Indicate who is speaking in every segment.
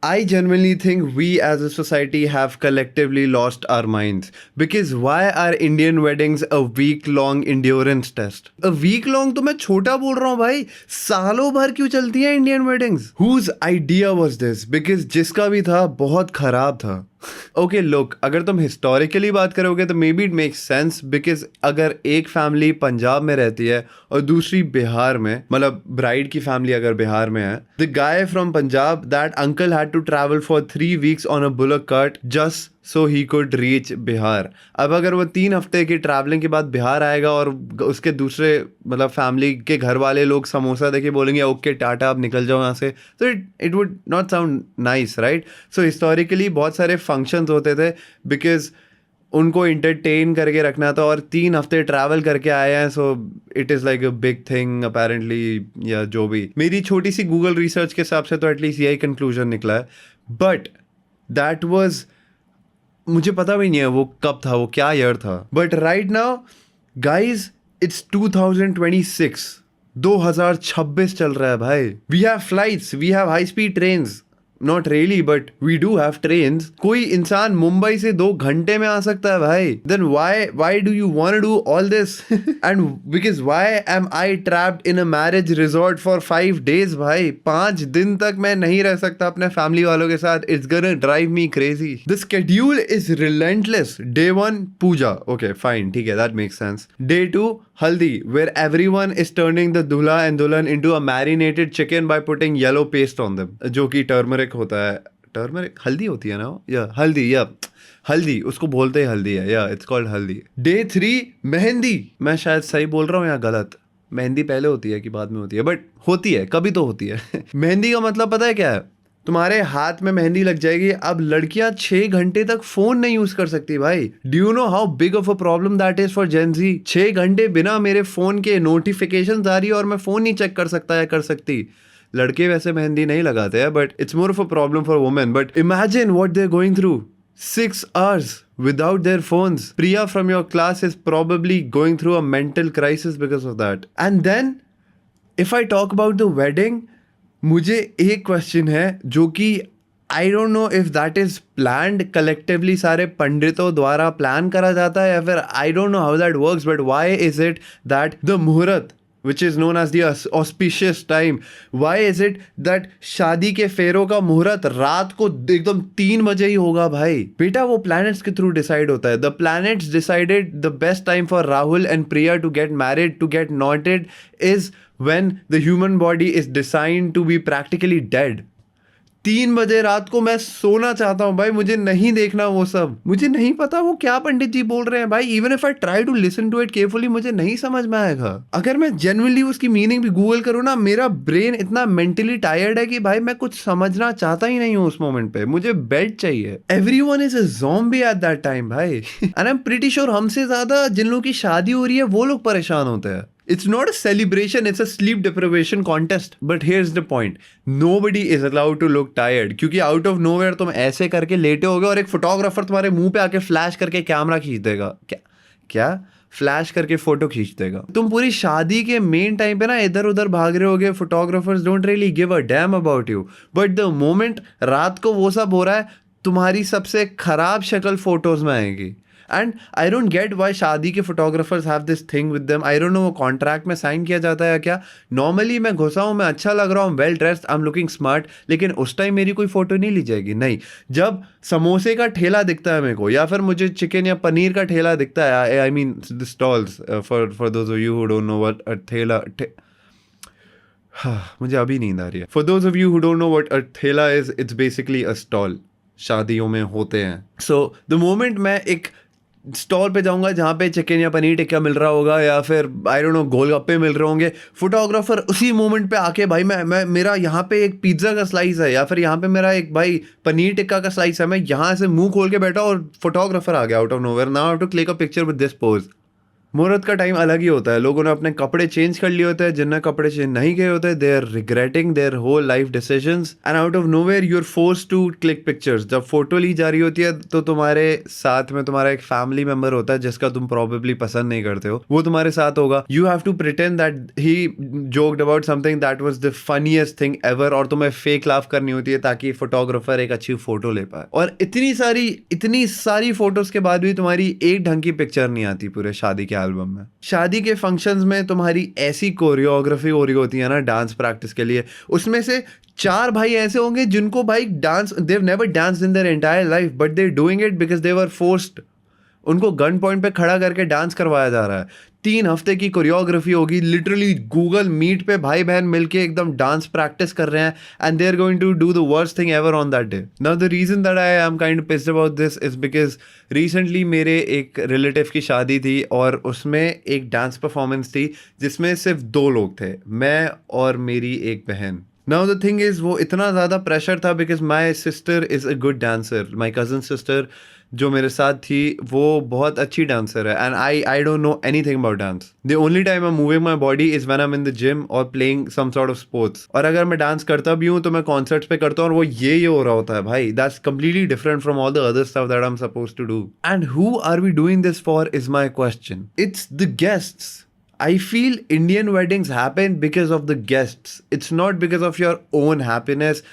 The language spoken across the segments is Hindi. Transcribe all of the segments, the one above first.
Speaker 1: I genuinely think we as a society have collectively lost our minds. Because why are Indian weddings a week long endurance test? A week long तो मैं छोटा बोल रहा हूँ भाई, सालों भर क्यों चलती है Indian weddings? Whose idea was this? Because जिसका भी था बहुत खराब था. ओके लुक, अगर तुम हिस्टोरिकली बात करोगे तो may be it makes sense, because अगर एक फैमिली पंजाब में रहती है और दूसरी बिहार में, मतलब ब्राइड की फैमिली अगर बिहार में है, the guy from Punjab, that uncle had to travel for 3 weeks on a bullock cart just so he could reach Bihar. अब अगर वो 3 हफ्ते की ट्रैवलिंग के बाद बिहार आएगा और उसके दूसरे मतलब फैमिली के घर वाले लोग समोसा देके बोलेंगे ओके टाटा आप निकल जाओ यहाँ से, तो it would not sound nice, right? So historically बहुत सारे फंक्शंस होते थे बिकॉज उनको इंटरटेन करके रखना था, और 3 हफ्ते ट्रैवल करके आए हैं, so it is like a big thing apparently, या जो भी. मेरी छोटी सी गूगल रिसर्च के हिसाब से तो एटलीस्ट यही कंक्लूजन निकला है. बट दैट वाज, मुझे पता भी नहीं है वो कब था, वो क्या ईयर था. But right now guys it's 2026, 2026 चल रहा है भाई. We have flights, we have high speed trains. Not really but we do have trains. कोई इंसान मुंबई से 2 घंटे में आ सकता है भाई. Then why do you want to do all this? And because why am I trapped in a marriage resort for 5 days भाई? 5 दिन तक मैं नहीं रह सकता अपने फैमिली वालों के साथ. It's gonna drive me crazy. The schedule is relentless. Day 1 puja, okay fine, ठीक है, that makes sense. Day 2 haldi, where everyone is turning the दूल्हा and dulhan into a marinated chicken by putting yellow paste on them, जो कि टर्मरिक होता है. टर्मरिक हल्दी होती है ना, या हल्दी, या हल्दी उसको बोलते हैं, हल्दी है, या इट्स कॉल्ड हल्दी. Day 3 मेहंदी. मैं शायद सही बोल रहा हूँ या गलत? मेहंदी पहले होती है कि बाद में होती है? बट होती है, कभी तो होती है. मेहंदी का मतलब पता है क्या है? तुम्हारे हाथ में मेहंदी लग जाएगी. अब लड़कियां 6 घंटे तक फोन नहीं यूज कर सकती भाई. Do you know how big of a problem that is for Gen Z? 6 घंटे बिना मेरे फोन के नोटिफिकेशन आ रही है और मैं फोन नहीं चेक कर सकता या कर सकती. लड़के वैसे मेहंदी नहीं लगाते हैं, but it's more of a problem for women. But imagine what they are going through. 6 hours without their phones. Priya from your class is probably going through a mental crisis because of that. And then if I talk about the wedding, मुझे एक क्वेश्चन है जो कि आई don't know if that is planned collectively, सारे पंडितों द्वारा प्लान करा जाता है, या फिर आई don't know how that works. But why is it that the मुहूर्त, which is known as the auspicious time, why is it that शादी के फेरों का मुहूर्त रात को एकदम 3 बजे ही होगा भाई? बेटा वो planets के थ्रू डिसाइड होता है. The planets decided the best time for Rahul and Priya to get married, to get knotted, is when the human body is designed to be practically dead. 3 बजे रात को मैं सोना चाहता हूँ भाई. मुझे नहीं देखना वो सब. मुझे नहीं पता वो क्या पंडित जी बोल रहे हैं भाई. Even if I try to listen to it carefully, मुझे नहीं समझ में आएगा. अगर मैं जेन्युइनली उसकी मीनिंग भी गूगल करूँ ना, मेरा ब्रेन इतना मेंटली टायर्ड है कि भाई मैं कुछ समझना चाहता ही नहीं हूँ उस मोमेंट पे. मुझे बेड चाहिए. Everyone is a zombie at that time भाई. And I am pretty sure हमसे ज्यादा जिन लोगों की शादी हो रही है वो लोग परेशान होते हैं. It's not a celebration, it's a sleep deprivation contest. But here's the point. Nobody is allowed to look tired. क्योंकि out of nowhere तुम ऐसे करके लेटे होगे और एक फोटोग्राफर तुम्हारे मुंह पे आके फ्लैश करके कैमरा खींच देगा. क्या फ्लैश करके फोटो खींच देगा. तुम पूरी शादी के मेन टाइम पे ना इधर उधर भाग रहे होगे. Photographers don't really give a damn about you. But the moment रात को वो सब हो रहा है, तुम्हारी सबसे खराब शक्ल फोटोज में आएगी. And I don't get why शादी के photographers have this thing with them. I don't know वो कॉन्ट्रैक्ट में साइन किया जाता है या क्या. नॉर्मली मैं घुसा हूँ, मैं अच्छा लग रहा हूँ, well dressed, I am looking smart, लेकिन उस टाइम मेरी कोई फोटो नहीं ली जाएगी. नहीं, जब समोसे का ठेला दिखता है मेरे को, या फिर मुझे चिकन या पनीर का ठेला दिखता है, I mean the stalls, for those of you who don't know what a ठेला, मुझे अभी नींद आ रही है. For those of you who don't know what a ठेला is, it's basically a stall. शादियों में होते हैं. सो द मोमेंट मैं एक स्टॉल पे जाऊंगा जहाँ पे चिकन या पनीर टिक्का मिल रहा होगा, या फिर आई डोंट नो गोलगप्पे मिल रहे होंगे, फोटोग्राफर उसी मोमेंट पे आके भाई मैं मेरा यहाँ पे एक पिज्ज़ा का स्लाइस है, या फिर यहाँ पे मेरा एक भाई पनीर टिक्का का स्लाइस है, मैं यहाँ से मुंह खोल के बैठा और फोटोग्राफर आ गया out of nowhere. Now I have to click a picture with this pose. मुहूर्त का टाइम अलग ही होता है, लोगों ने अपने कपड़े चेंज कर लिए होते हैं, जिनने कपड़े चेंज नहीं किए होते they are regretting their whole life decisions and out of nowhere you are forced to click pictures. जब फोटो ली जा रही होती है तो तुम्हारे साथ में तुम्हारा एक फैमिली मेंबर होता है जिसका तुम प्रॉबेबली पसंद नहीं करते हो, वो तुम्हारे साथ होगा। You have to pretend that he joked about something that was the funniest thing ever, और तुम्हें फेक लाफ करनी होती है ताकि फोटोग्राफर एक अच्छी फोटो ले पाए। और इतनी सारी फोटोज के बाद भी तुम्हारी एक ढंग की पिक्चर नहीं आती पूरे शादी के एल्बम में। शादी के फंक्शंस में तुम्हारी ऐसी कोरियोग्राफी हो रही होती है ना डांस प्रैक्टिस के लिए, उसमें से 4 भाई ऐसे होंगे जिनको भाई dance they've never danced in their entire life but they doing it because they were forced. उनको गन पॉइंट पे खड़ा करके डांस करवाया जा रहा है। 3 हफ्ते की कोरियोग्राफी होगी, लिटरली गूगल मीट पे भाई बहन मिलके एकदम डांस प्रैक्टिस कर रहे हैं and they are going to do the worst thing ever on that day. Now the reason that I am kind of pissed about this is because recently मेरे एक रिलेटिव की शादी थी और उसमें एक डांस परफॉर्मेंस थी जिसमें सिर्फ 2 लोग थे, मैं और मेरी एक बहन। नाउ द थिंग इज वो इतना ज़्यादा प्रेशर था because my sister is a good dancer. My cousin sister जो मेरे साथ थी वो बहुत अच्छी डांसर है and I don't know anything about dance. The only time I am moving my body is when I am in the gym और playing some sort of sports. और अगर मैं डांस करता भी हूँ तो मैं कॉन्सर्ट्स पे करता हूँ और वो ये हो रहा होता है भाई। That's completely different from all the other stuff that I am supposed to do. And who are we doing this for is my question. It's the guests. I feel Indian weddings happen because of the guests. It's not because of your own happiness.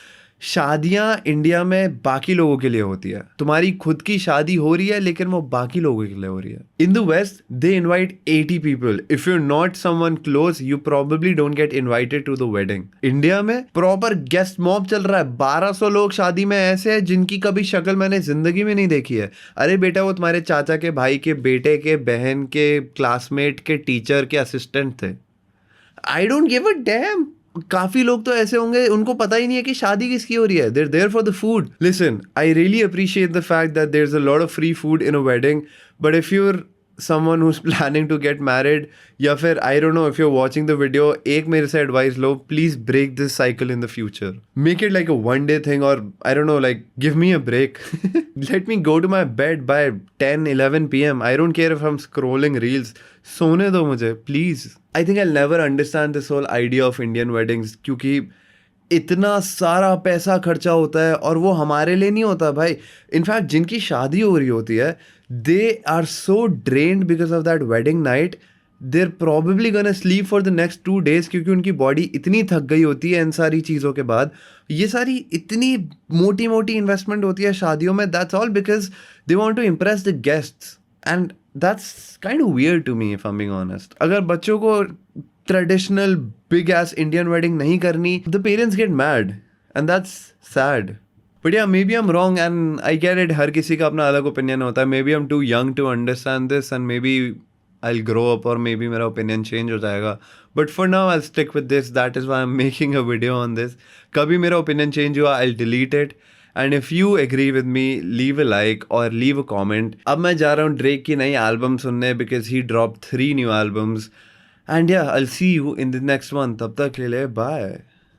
Speaker 1: शादियाँ इंडिया में बाकी लोगों के लिए होती है। तुम्हारी खुद की शादी हो रही है लेकिन वो बाकी लोगों के लिए हो रही है। In the west they invite 80 people. If you not someone close you probably don't get invited to the wedding. India में प्रॉपर गेस्ट मॉब चल रहा है। 1200 लोग शादी में ऐसे हैं जिनकी कभी शक्ल मैंने जिंदगी में नहीं देखी है। अरे बेटा वो तुम्हारे चाचा के भाई के बेटे के बहन के क्लासमेट के टीचर के असिस्टेंट थे। I don't give a dam. काफी लोग तो ऐसे होंगे उनको पता ही नहीं है कि शादी किसकी हो रही है। There there for the food. Listen, I really appreciate the fact that there is a lot of free food in a wedding, but if you are someone who's planning to get married या फिर I don't know if you're watching the video, एक मेरे से advice low, please break this cycle in the future. Make it like a one day thing or I don't know, like give me a break. Let me go to my bed by 10-11 p.m. I don't care if I'm scrolling reels. सोने दो मुझे please. I think I'll never understand this whole idea of Indian weddings क्योंकि इतना सारा पैसा खर्चा होता है और वो हमारे लिए नहीं होता भाई। इनफैक्ट जिनकी शादी हो रही होती है they are so drained because of that wedding night, they're probably gonna sleep for the next 2 days क्योंकि उनकी बॉडी इतनी थक गई होती है इन सारी चीज़ों के बाद। ये सारी इतनी मोटी मोटी इन्वेस्टमेंट होती है शादियों में। That's all because they want to impress the guests and that's kind of weird to me if I am being honest. अगर बच्चों को traditional big ass Indian wedding नहीं करनी the parents get mad and that's sad. But yeah maybe I am wrong and I get it. हर किसी का अपना अलग ओपिनियन होता है। Maybe I am too young to understand this and maybe I will grow up और मे बी मेरा ओपिनियन चेंज हो जाएगा। But for now I will stick with this. That is why I am making a video on this. कभी मेरा ओपिनियन चेंज हुआ I will delete it and if you agree with me leave a like और लीव अ कॉमेंट। अब मैं जा रहा हूँ ड्रेक की नई एल्बम सुनने because he drop 3 new albums and yeah I will see you in the next one. तब तक के लिए बाय।